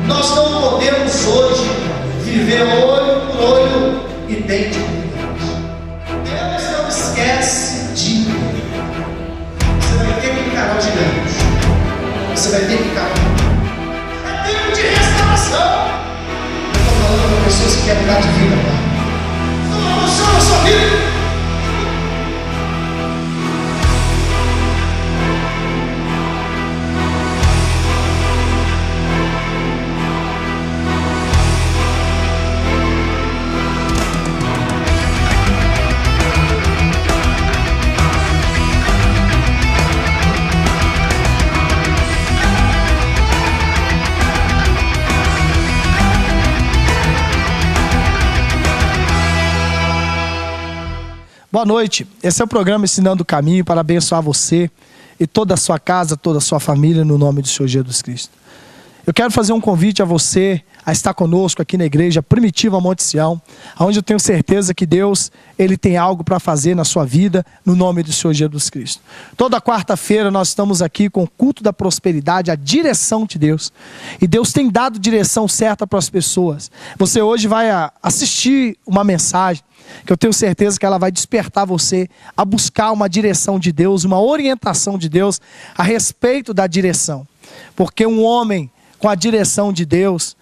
Nós não podemos hoje viver olho por olho e dente por dente. Deus não esquece de ninguém. Você vai ter que encarar os gigantes. Você vai ter que encarar. É tempo de restauração. Eu estou falando para pessoas que querem mudar de vida, Pai. Estou falando sobre a sua vida. Boa noite, esse é o programa Ensinando o Caminho para abençoar você e toda a sua casa, toda a sua família, no nome do Senhor Jesus Cristo. Eu quero fazer um convite a você a estar conosco aqui na igreja Primitiva Monte Sião, onde eu tenho certeza que Deus, Ele tem algo para fazer na sua vida, no nome do Senhor Jesus Cristo. Toda quarta-feira nós estamos aqui com o culto da prosperidade, a direção de Deus. E Deus tem dado direção certa para as pessoas. Você hoje vai assistir uma mensagem que eu tenho certeza que ela vai despertar você a buscar uma direção de Deus, uma orientação de Deus a respeito da direção. Porque um homem com a direção de Deus,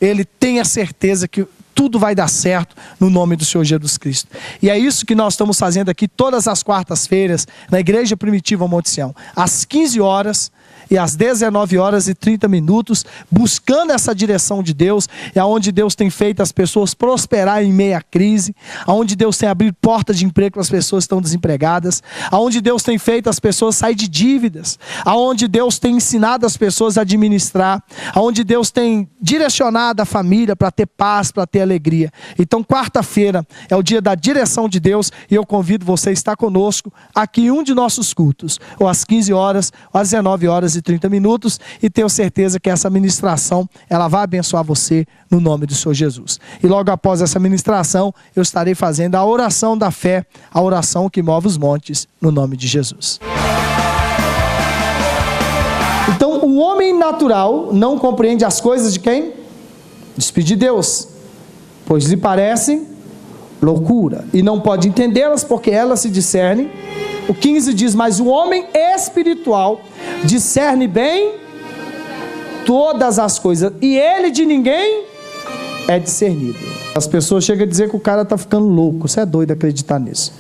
ele tem a certeza que tudo vai dar certo no nome do Senhor Jesus Cristo. E é isso que nós estamos fazendo aqui todas as quartas-feiras na Igreja Primitiva Monte Sião, às 15 horas e às 19h30, buscando essa direção de Deus, é onde Deus tem feito as pessoas prosperar em meio à crise, onde Deus tem abrido portas de emprego para as pessoas que estão desempregadas, onde Deus tem feito as pessoas sair de dívidas, onde Deus tem ensinado as pessoas a administrar, onde Deus tem direcionado a família para ter paz, para ter alegria. Então quarta-feira é o dia da direção de Deus e eu convido você a estar conosco aqui em um de nossos cultos, ou às 15 horas, ou às 19h30, e tenho certeza que essa ministração ela vai abençoar você no nome do Senhor Jesus. E logo após essa ministração eu estarei fazendo a oração da fé, a oração que move os montes, no nome de Jesus. Então o homem natural não compreende as coisas de quem? De Deus, pois lhe parecem loucura e não pode entendê-las porque elas se discernem. O 15 diz, mas o homem espiritual discerne bem todas as coisas, e ele de ninguém é discernido. As pessoas chegam a dizer que o cara está ficando louco. Você é doido acreditar nisso.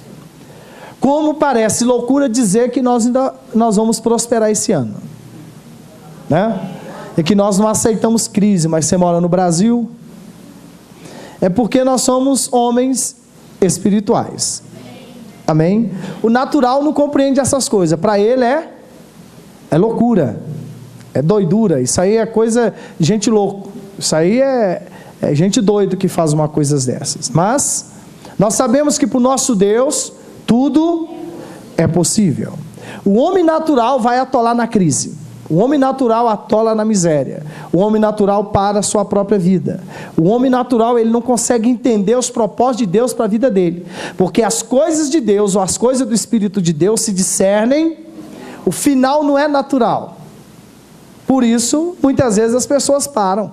Como parece loucura dizer que nós vamos prosperar esse ano, né? E que nós não aceitamos crise, mas você mora no Brasil. É porque nós somos homens espirituais. Amém? O natural não compreende essas coisas. Para ele é loucura, é doidura. Isso aí é coisa de gente louco. Isso aí é gente doida que faz uma coisa dessas. Mas nós sabemos que para o nosso Deus tudo é possível. O homem natural vai atolar na crise. O homem natural atola na miséria. O homem natural para a sua própria vida. O homem natural ele não consegue entender os propósitos de Deus para a vida dele. Porque as coisas de Deus ou as coisas do Espírito de Deus se discernem. O final não é natural. Por isso, muitas vezes as pessoas param.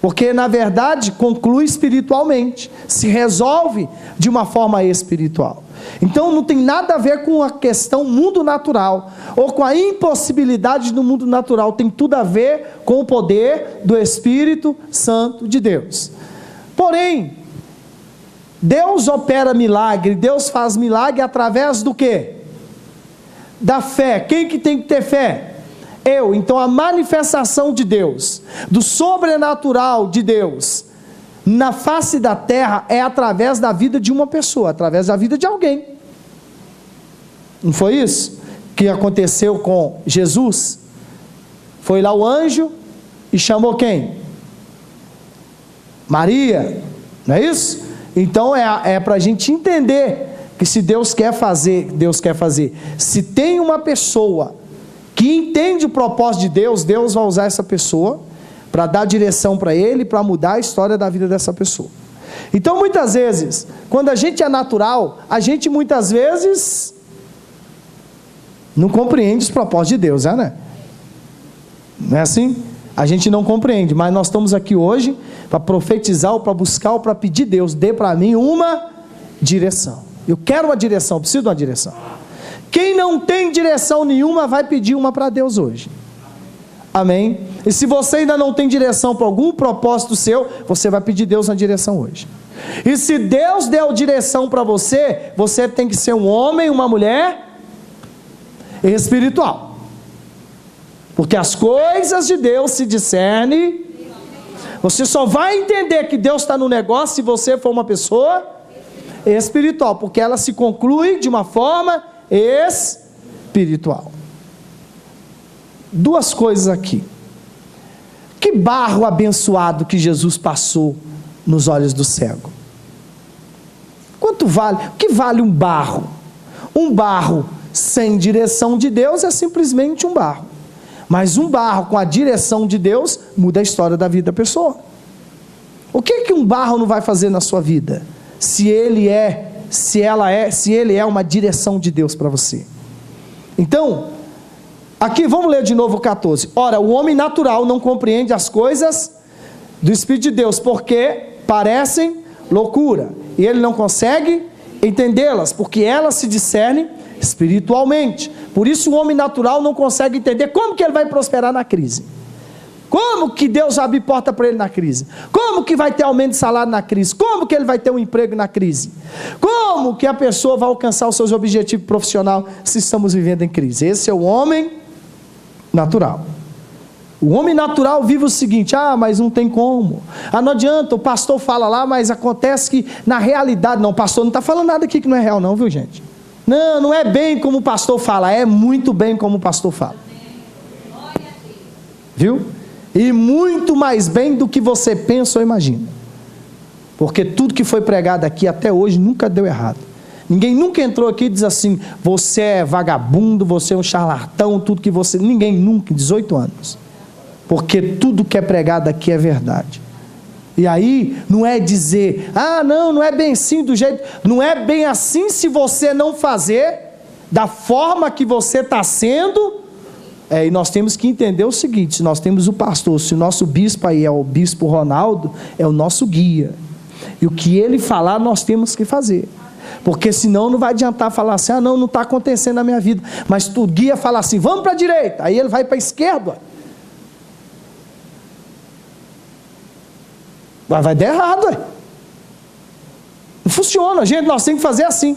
Porque na verdade conclui espiritualmente. Se resolve de uma forma espiritual. Então não tem nada a ver com a questão mundo natural, ou com a impossibilidade do mundo natural, tem tudo a ver com o poder do Espírito Santo de Deus. Porém, Deus opera milagre, Deus faz milagre através do quê? Da fé. Quem que tem que ter fé? Eu. Então a manifestação de Deus, do sobrenatural de Deus, na face da terra é através da vida de uma pessoa, através da vida de alguém. Não foi isso que aconteceu com Jesus? Foi lá o anjo e chamou quem? Maria, não é isso? Então é para a gente entender que se Deus quer fazer, Deus quer fazer. Se tem uma pessoa que entende o propósito de Deus, Deus vai usar essa pessoa para dar direção para ele, para mudar a história da vida dessa pessoa. Então muitas vezes, quando a gente é natural, a gente muitas vezes não compreende os propósitos de Deus, né? Não é assim? A gente não compreende, mas nós estamos aqui hoje para profetizar, ou para buscar, ou para pedir Deus, dê para mim uma direção. Eu quero uma direção, preciso de uma direção. Quem não tem direção nenhuma vai pedir uma para Deus hoje. Amém? E se você ainda não tem direção para algum propósito seu, você vai pedir Deus uma direção hoje. E se Deus deu direção para você, você tem que ser um homem, uma mulher espiritual. Porque as coisas de Deus se discernem. Você só vai entender que Deus está no negócio se você for uma pessoa espiritual, porque ela se conclui de uma forma espiritual. Duas coisas aqui. Que barro abençoado que Jesus passou nos olhos do cego. Quanto vale? O que vale um barro? Um barro sem direção de Deus é simplesmente um barro. Mas um barro com a direção de Deus muda a história da vida da pessoa. O que um barro não vai fazer na sua vida? Se ele é uma direção de Deus para você. Então, aqui vamos ler de novo o 14. Ora, o homem natural não compreende as coisas do Espírito de Deus, porque parecem loucura, e ele não consegue entendê-las, porque elas se discernem espiritualmente. Por isso o homem natural não consegue entender como que ele vai prosperar na crise. Como que Deus abre porta para ele na crise? Como que vai ter aumento de salário na crise? Como que ele vai ter um emprego na crise? Como que a pessoa vai alcançar os seus objetivos profissionais se estamos vivendo em crise? Esse é o homem natural. O homem natural vive o seguinte: mas não tem como. Não adianta, o pastor fala lá, mas acontece que na realidade, não, o pastor não está falando nada aqui que não é real não, viu gente? Não é bem como o pastor fala, é muito bem como o pastor fala. Viu? E muito mais bem do que você pensa ou imagina. Porque tudo que foi pregado aqui até hoje nunca deu errado. Ninguém nunca entrou aqui e diz assim: você é vagabundo, você é um charlatão, tudo que você... Ninguém nunca, 18 anos. Porque tudo que é pregado aqui é verdade. E aí, não é dizer, não é bem assim, do jeito... Não é bem assim se você não fazer da forma que você está sendo... E nós temos que entender o seguinte: se nós temos o pastor, se o nosso bispo aí é o bispo Ronaldo, é o nosso guia. E o que ele falar, nós temos que fazer. Porque senão não vai adiantar falar assim: não está acontecendo na minha vida. Mas o guia fala assim: vamos para a direita. Aí ele vai para a esquerda. Vai dar errado. Não funciona, gente. Nós temos que fazer assim.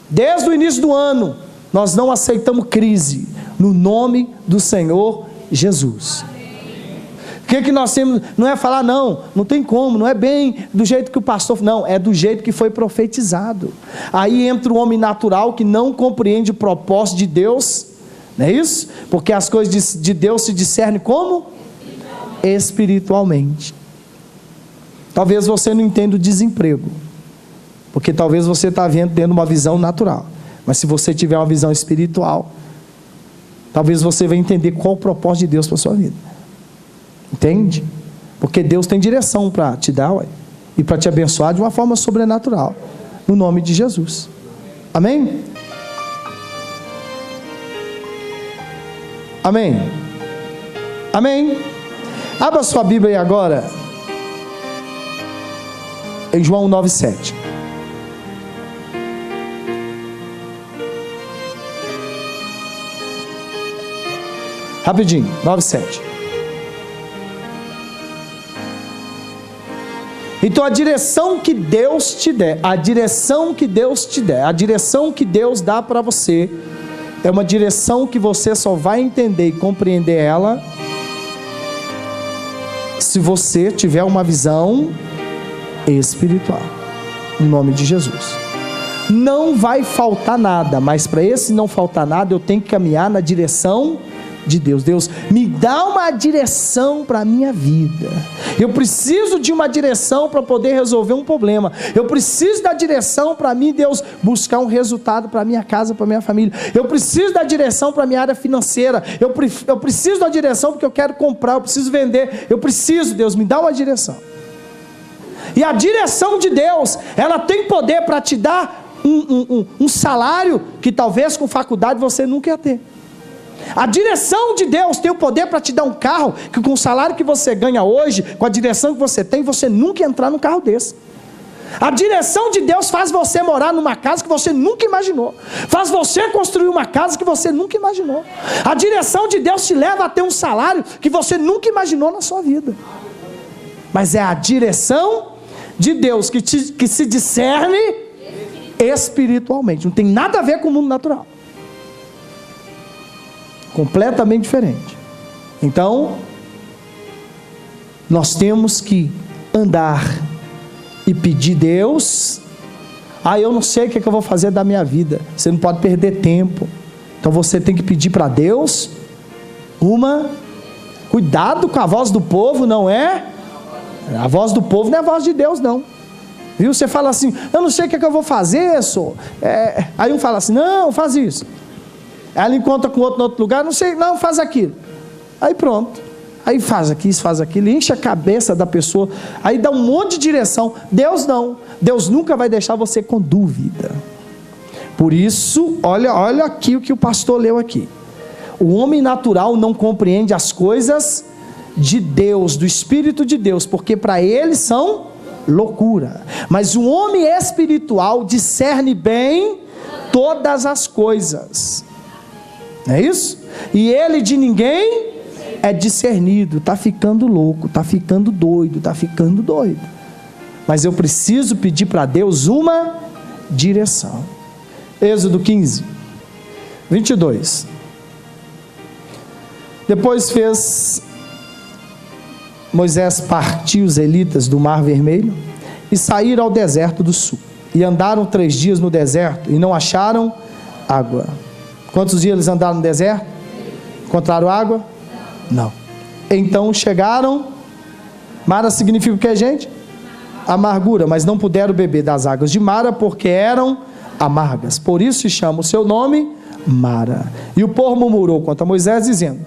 Desde o início do ano, nós não aceitamos crise. No nome do Senhor Jesus. O que nós temos? Não é falar, não tem como, não é bem do jeito que o pastor... Não, é do jeito que foi profetizado. Aí entra o homem natural que não compreende o propósito de Deus. Não é isso? Porque as coisas de Deus se discernem como? Espiritualmente. Talvez você não entenda o desemprego. Porque talvez você está tendo uma visão natural. Mas se você tiver uma visão espiritual, talvez você vai entender qual o propósito de Deus para a sua vida. Entende? Porque Deus tem direção para te dar, e para te abençoar de uma forma sobrenatural. No nome de Jesus. Amém? Amém? Amém? Abra sua Bíblia aí agora. Em João 9,7. Rapidinho, 9,7. Então a direção que Deus te der, a direção que Deus dá para você, é uma direção que você só vai entender e compreender ela se você tiver uma visão espiritual. Em nome de Jesus. Não vai faltar nada, mas para esse não faltar nada, eu tenho que caminhar na direção de Deus. Deus, me dá uma direção para a minha vida. Eu preciso de uma direção para poder resolver um problema. Eu preciso da direção para mim, Deus, buscar um resultado para a minha casa, para a minha família. Eu preciso da direção para a minha área financeira. Eu preciso da direção porque eu quero comprar, eu preciso vender. Eu preciso, Deus, me dá uma direção. E a direção de Deus, ela tem poder para te dar um salário que talvez com faculdade você nunca ia ter. A direção de Deus tem o poder para te dar um carro, que com o salário que você ganha hoje, com a direção que você tem, você nunca entrar num carro desse. A direção de Deus faz você morar numa casa que você nunca imaginou. Faz você construir uma casa que você nunca imaginou. A direção de Deus te leva a ter um salário que você nunca imaginou na sua vida. Mas é a direção de Deus que se discerne espiritualmente. Não tem nada a ver com o mundo natural. Completamente diferente. Então, nós temos que andar e pedir Deus. Eu não sei o que eu vou fazer da minha vida. Você não pode perder tempo. Então você tem que pedir para Deus cuidado com a voz do povo, não é? A voz do povo não é a voz de Deus, não. Viu? Você fala assim, eu não sei o que eu vou fazer, senhor. Aí um fala assim, não, faz isso. Aí ela encontra com outro em outro lugar, não sei, não, faz aquilo. Aí pronto. Aí faz aqui, faz aquilo, enche a cabeça da pessoa, aí dá um monte de direção. Deus não. Deus nunca vai deixar você com dúvida. Por isso, olha aqui o que o pastor leu aqui. O homem natural não compreende as coisas de Deus, do Espírito de Deus, porque para ele são loucura. Mas o homem espiritual discerne bem todas as coisas. Não é isso? E ele de ninguém é discernido. Está ficando louco, está ficando doido, está ficando doido. Mas eu preciso pedir para Deus uma direção. Êxodo 15, 22. Depois fez Moisés partir os israelitas do Mar Vermelho e saíram ao deserto do sul. E andaram 3 dias no deserto e não acharam água. Quantos dias eles andaram no deserto? Encontraram água? Não. Então chegaram. Mara significa o que, gente? Amargura, mas não puderam beber das águas de Mara porque eram amargas. Por isso se chama o seu nome Mara. E o povo murmurou contra Moisés, dizendo: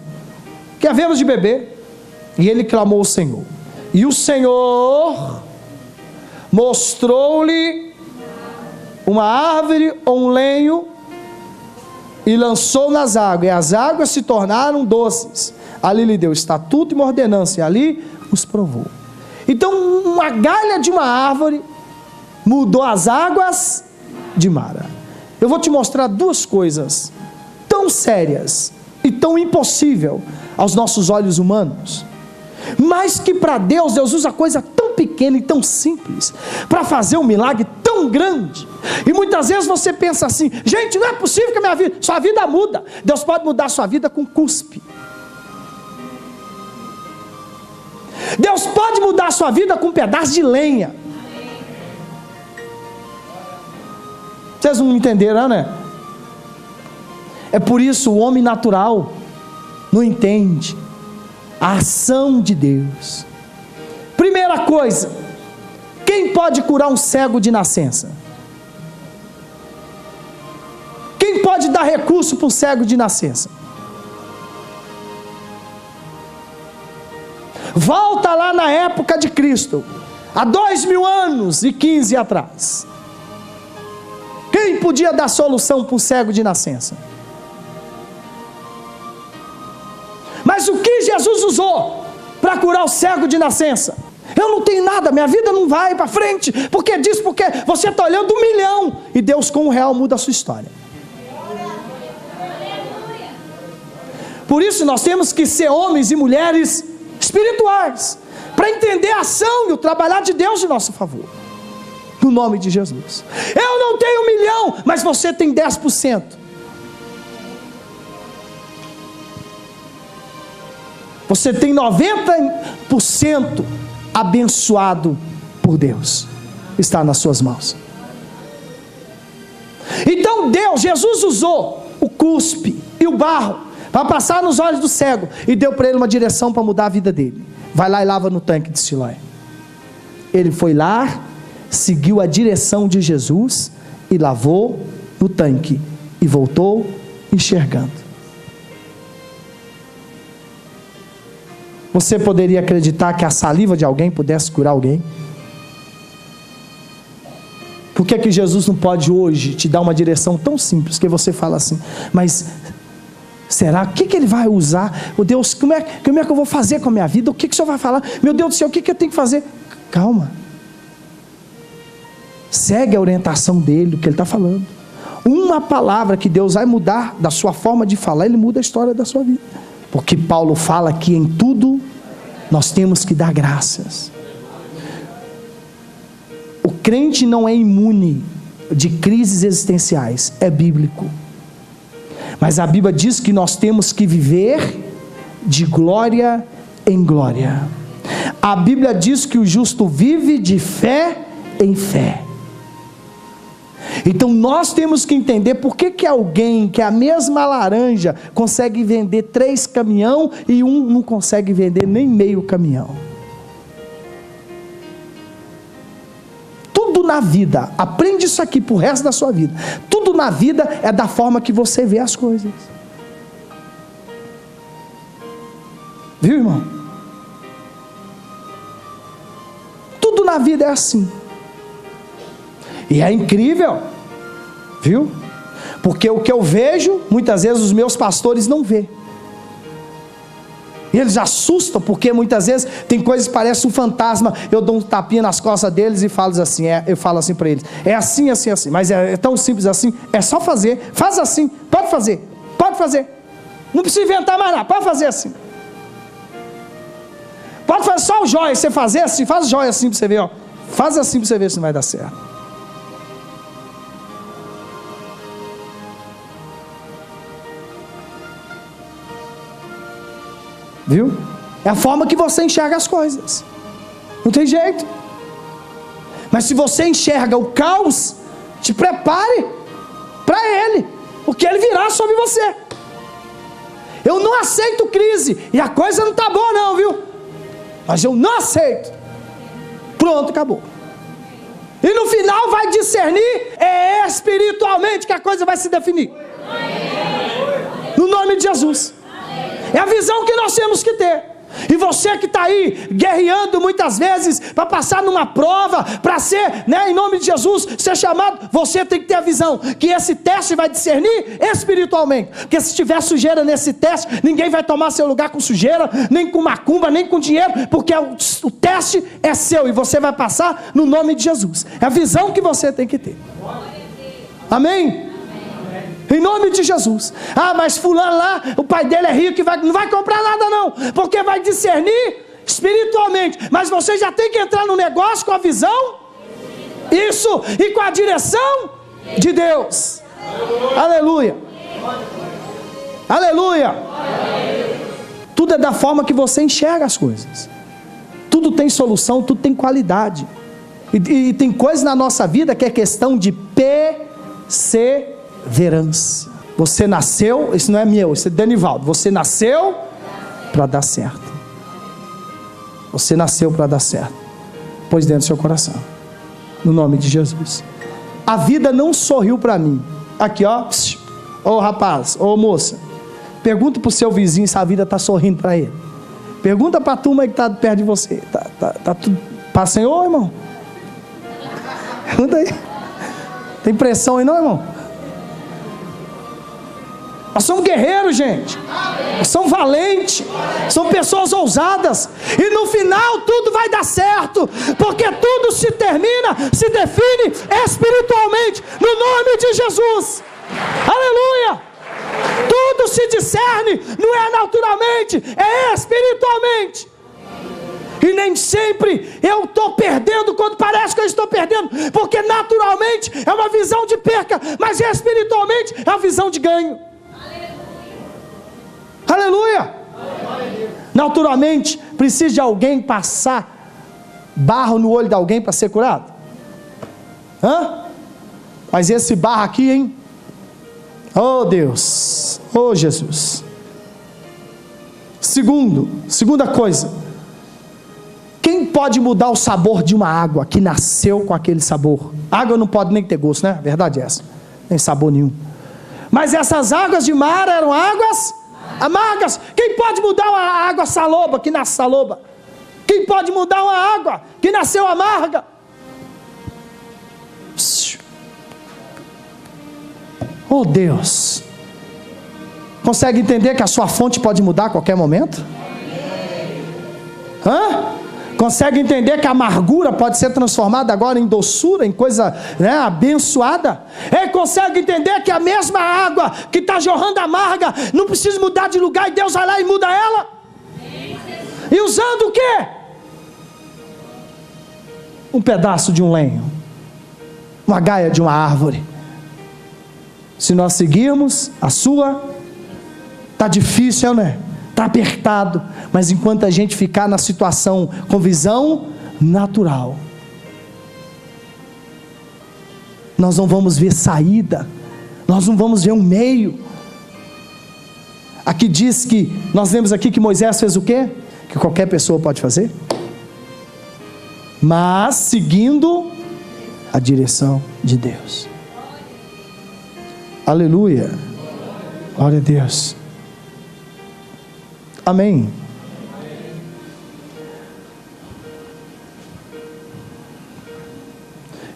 que havemos de beber? E ele clamou ao Senhor. E o Senhor mostrou-lhe uma árvore ou um lenho e lançou nas águas, e as águas se tornaram doces. Ali lhe deu estatuto e uma ordenança, e ali os provou. Então uma galha de uma árvore mudou as águas de Mara. Eu vou te mostrar 2 coisas tão sérias e tão impossível aos nossos olhos humanos, mas que para Deus, Deus usa coisa tão pequena e tão simples para fazer um milagre tão grande. E muitas vezes você pensa assim: gente, não é possível que a sua vida muda. Deus pode mudar a sua vida com cuspe. Deus pode mudar a sua vida com um pedaço de lenha. Vocês não entenderam, né? É por isso o homem natural não entende a ação de Deus. Primeira coisa, quem pode curar um cego de nascença? Quem pode dar recurso para um cego de nascença? Volta lá na época de Cristo, há 2000 anos e 15 atrás. Quem podia dar solução para um cego de nascença? Mas o que Jesus usou para curar o cego de nascença? Eu não tenho nada, minha vida não vai para frente. Porque você está olhando 1 milhão e Deus com R$1 muda a sua história. Por isso nós temos que ser homens e mulheres espirituais, para entender a ação e o trabalhar de Deus em nosso favor, no nome de Jesus. Eu não tenho 1 milhão, mas você tem 10%. Você tem 90% abençoado por Deus, está nas suas mãos. Então Jesus usou o cuspe e o barro para passar nos olhos do cego e deu para ele uma direção para mudar a vida dele. Vai lá e lava no tanque de Siloé. Ele foi lá, seguiu a direção de Jesus e lavou no tanque e voltou enxergando. Você poderia acreditar que a saliva de alguém pudesse curar alguém? Por que que Jesus não pode hoje te dar uma direção tão simples que você fala assim: mas Será? O que ele vai usar? Oh Deus, como é que eu vou fazer com a minha vida? O que o Senhor vai falar? Meu Deus do céu, o que eu tenho que fazer? Calma. Segue a orientação dele, o que ele está falando. Uma palavra que Deus vai mudar da sua forma de falar, ele muda a história da sua vida. Porque Paulo fala que em tudo nós temos que dar graças. O crente não é imune de crises existenciais, é bíblico. Mas a Bíblia diz que nós temos que viver de glória em glória. A Bíblia diz que o justo vive de fé em fé. Então nós temos que entender por que alguém que é a mesma laranja consegue vender 3 caminhões e um não consegue vender nem meio caminhão. Tudo na vida, aprende isso aqui pro resto da sua vida. Tudo na vida é da forma que você vê as coisas. Viu, irmão? Tudo na vida é assim. E é incrível, viu? Porque o que eu vejo, muitas vezes os meus pastores não vê. E eles assustam, porque muitas vezes tem coisas que parecem um fantasma. Eu dou um tapinha nas costas deles e falo assim, eu falo assim para eles, é assim, assim, assim, mas é tão simples assim, é só fazer, faz assim, pode fazer, não precisa inventar mais nada, pode fazer assim. Pode fazer só o jóia, você fazer assim, faz o jóia assim para você ver, ó. Faz assim para você ver se não vai dar certo. Viu? É a forma que você enxerga as coisas. Não tem jeito. Mas se você enxerga o caos, te prepare para ele, porque ele virá sobre você. Eu não aceito crise, e a coisa não está boa não, viu? Mas eu não aceito. Pronto, acabou. E no final vai discernir, é espiritualmente que a coisa vai se definir. No nome de Jesus. É a visão que nós temos que ter. E você que está aí guerreando muitas vezes para passar numa prova, para ser, em nome de Jesus, ser chamado, você tem que ter a visão que esse teste vai discernir espiritualmente. Porque se tiver sujeira nesse teste, ninguém vai tomar seu lugar com sujeira, nem com macumba, nem com dinheiro, porque o teste é seu e você vai passar no nome de Jesus. É a visão que você tem que ter. Amém? Em nome de Jesus. Ah, mas fulano lá, o pai dele é rico e não vai comprar nada não, porque vai discernir espiritualmente. Mas você já tem que entrar no negócio com a visão, isso, e com a direção de Deus. Aleluia. Aleluia. Tudo é da forma que você enxerga as coisas. Tudo tem solução, tudo tem qualidade. E tem coisas na nossa vida que é questão de perseverança. Você nasceu, isso não é meu, isso é Denivaldo. Você nasceu para dar certo. Você nasceu para dar certo. Pôs dentro do seu coração. No nome de Jesus. A vida não sorriu para mim. Aqui, ó. Ô rapaz, ô moça. Pergunta para o seu vizinho se a vida está sorrindo para ele. Pergunta para a turma que está perto de você. Tá tudo para o Senhor, irmão? Pergunta aí. Tem pressão aí não, irmão? Nós somos guerreiros, gente. Nós somos valentes. Somos pessoas ousadas. E no final tudo vai dar certo. Porque tudo se termina, se define espiritualmente. No nome de Jesus. Aleluia. Tudo se discerne. Não é naturalmente, é espiritualmente. E nem sempre eu estou perdendo quando parece que eu estou perdendo. Porque naturalmente é uma visão de perca. Mas espiritualmente é uma visão de ganho. Aleluia. Naturalmente precisa de alguém passar barro no olho de alguém para ser curado? Mas esse barro aqui, hein? Oh Deus, oh Jesus. Segunda coisa, quem pode mudar o sabor de uma água que nasceu com aquele sabor? Água não pode nem ter gosto, né? Verdade é essa, nem sabor nenhum. Mas essas águas de mar eram águas amargas. Quem pode mudar uma água saloba que nasce saloba? Quem pode mudar uma água que nasceu amarga? Oh Deus, Consegue entender que a sua fonte pode mudar a qualquer momento? Consegue entender que a amargura pode ser transformada agora em doçura, em coisa, né, abençoada? Consegue entender que a mesma água que está jorrando amarga não precisa mudar de lugar, e Deus vai lá e muda ela? E usando o quê? Um pedaço de um lenho, uma gaia de uma árvore. Se nós seguirmos a sua, está difícil, né? Está apertado, mas enquanto a gente ficar na situação com visão natural, nós não vamos ver saída, nós não vamos ver um meio. Aqui diz que, nós lemos aqui que Moisés fez o quê? Que qualquer pessoa pode fazer, mas seguindo a direção de Deus. Aleluia, glória a Deus. Amém.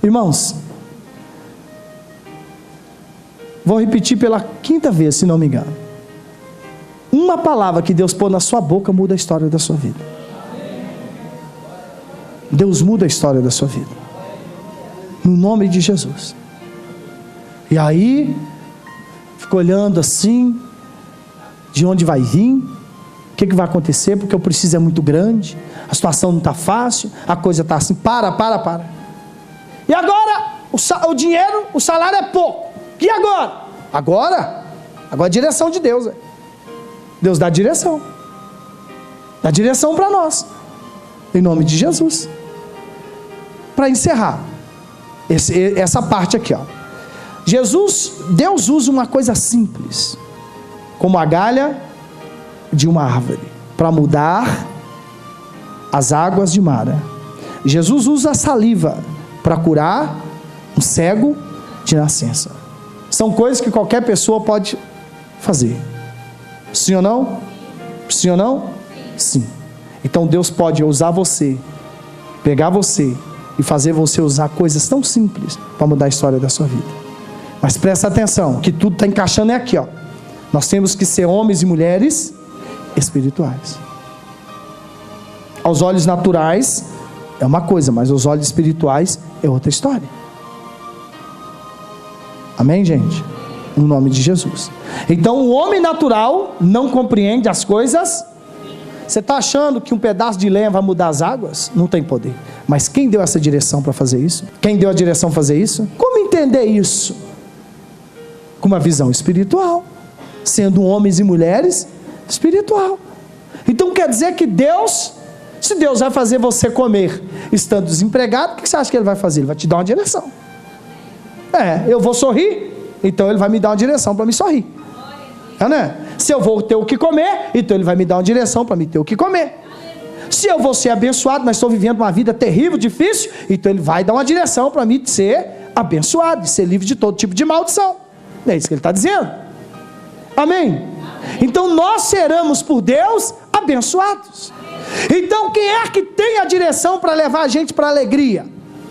Irmãos, vou repetir pela 5ª vez, se não me engano. Uma palavra que Deus pôr na sua boca muda a história da sua vida. Deus muda a história da sua vida, no nome de Jesus. E aí, fico olhando assim, de onde vai vir, o que vai acontecer, porque o preciso é muito grande, a situação não está fácil, a coisa está assim, para. E agora, o dinheiro, o salário é pouco. E agora? Agora a direção de Deus. Deus dá direção. Dá direção para nós. Em nome de Jesus. Para encerrar essa parte aqui, ó. Deus usa uma coisa simples, como a galha de uma árvore, para mudar as águas de Mara. Jesus usa a saliva para curar um cego de nascença. São coisas que qualquer pessoa pode fazer. Sim ou não? Sim ou não? Sim. Então Deus pode usar você, pegar você e fazer você usar coisas tão simples para mudar a história da sua vida. Mas presta atenção, que tudo está encaixando aqui, ó. Nós temos que ser homens e mulheres espirituais. Aos olhos naturais é uma coisa, mas aos olhos espirituais é outra história. Amém, gente? No nome de Jesus. Então o homem natural não compreende as coisas. Você está achando que um pedaço de lenha vai mudar as águas? Não tem poder. Mas quem deu essa direção para fazer isso? Quem deu a direção para fazer isso? Como entender isso? Com uma visão espiritual, sendo homens e mulheres espiritual. Então quer dizer que Deus, se Deus vai fazer você comer estando desempregado, o que você acha que Ele vai fazer? Ele vai te dar uma direção. Eu vou sorrir, então Ele vai me dar uma direção para me sorrir. Né? Se eu vou ter o que comer, então Ele vai me dar uma direção para me ter o que comer. Se eu vou ser abençoado, mas estou vivendo uma vida terrível, difícil, então Ele vai dar uma direção para mim ser abençoado, de ser livre de todo tipo de maldição. É isso que Ele está dizendo. Amém? Então nós seremos por Deus abençoados. Então quem é que tem a direção para levar a gente para a alegria?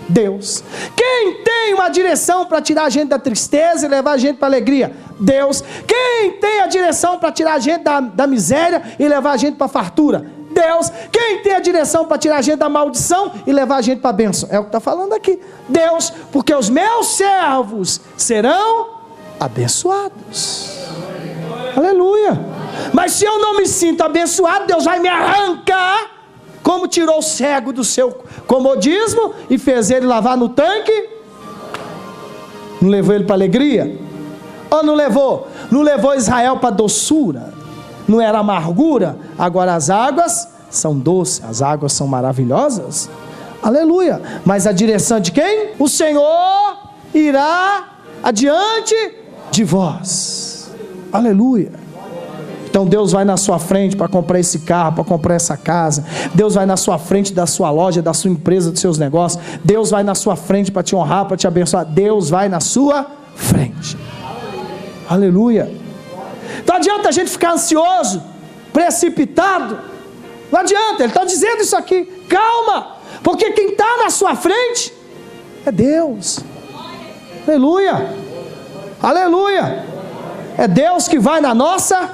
Deus. Quem tem uma direção para tirar a gente da tristeza e levar a gente para a alegria? Deus. Quem tem a direção para tirar a gente da miséria e levar a gente para a fartura? Deus. Quem tem a direção para tirar a gente da maldição e levar a gente para a bênção? É o que está falando aqui. Deus. Porque os meus servos serão abençoados. Aleluia. Mas se eu não me sinto abençoado, Deus vai me arrancar, como tirou o cego do seu comodismo e fez ele lavar no tanque. Não levou ele para alegria? Ou não levou? Não levou Israel para doçura? Não era amargura? Agora as águas são doces, as águas são maravilhosas. Aleluia. Mas a direção de quem? O Senhor irá adiante de vós. Aleluia. Então Deus vai na sua frente para comprar esse carro, para comprar essa casa. Deus vai na sua frente da sua loja, da sua empresa, dos seus negócios. Deus vai na sua frente para te honrar, para te abençoar. Deus vai na sua frente. Aleluia. Não adianta a gente ficar ansioso, precipitado. Não adianta, Ele está dizendo isso aqui. Calma, porque quem está na sua frente é Deus. Aleluia. Aleluia. É Deus que vai na nossa.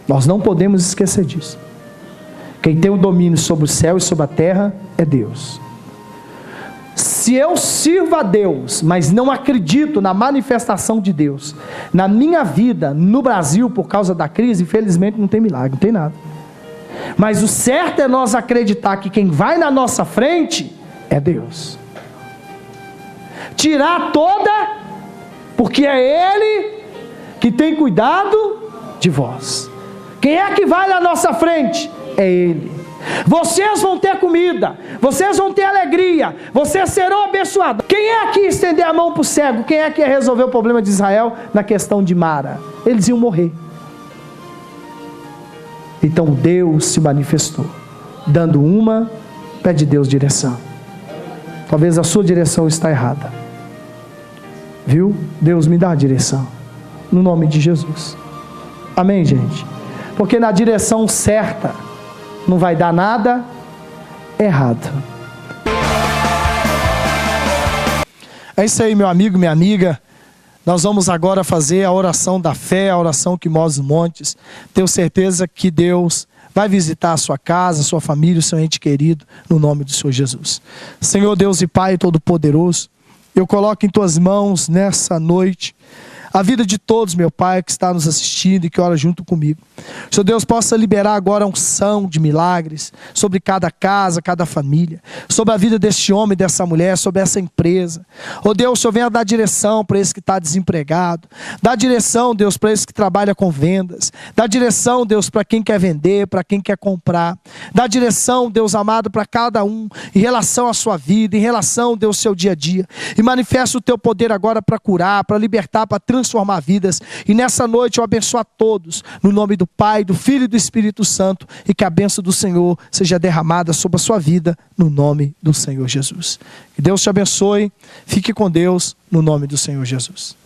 Nós não podemos esquecer disso. Quem tem o domínio sobre o céu e sobre a terra é Deus. Se eu sirvo a Deus, mas não acredito na manifestação de Deus na minha vida, no Brasil, por causa da crise, infelizmente não tem milagre, não tem nada. Mas o certo é nós acreditar que quem vai na nossa frente é Deus. Tirar toda, porque é Ele que tem cuidado de vós. Quem é que vai na nossa frente? É Ele. Vocês vão ter comida, vocês vão ter alegria, vocês serão abençoados. Quem é que ia estender a mão para o cego? Quem é que ia resolver o problema de Israel na questão de Mara? Eles iam morrer. Então Deus se manifestou, dando uma, pede Deus direção. Talvez a sua direção está errada, viu? Deus me dá a direção, no nome de Jesus. Amém, gente? Porque na direção certa não vai dar nada errado. É isso aí, meu amigo, minha amiga. Nós vamos agora fazer a oração da fé, a oração que move os montes. Tenho certeza que Deus vai visitar a sua casa, a sua família, o seu ente querido, no nome do Senhor Jesus. Senhor Deus e Pai Todo-Poderoso, eu coloco em tuas mãos nessa noite a vida de todos, meu Pai, que está nos assistindo e que ora junto comigo. Senhor Deus, possa liberar agora a unção de milagres sobre cada casa, cada família, sobre a vida deste homem, dessa mulher, sobre essa empresa. Oh Deus, o Senhor venha dar direção para esse que está desempregado. Dá direção, Deus, para esse que trabalha com vendas. Dá direção, Deus, para quem quer vender, para quem quer comprar. Dá direção, Deus amado, para cada um em relação à sua vida, em relação, Deus, ao seu dia a dia. E manifesta o teu poder agora para curar, para libertar, para transformar vidas. E nessa noite eu abençoo a todos, no nome do Pai, do Filho e do Espírito Santo, e que a bênção do Senhor seja derramada sobre a sua vida, no nome do Senhor Jesus. Que Deus te abençoe, fique com Deus, no nome do Senhor Jesus.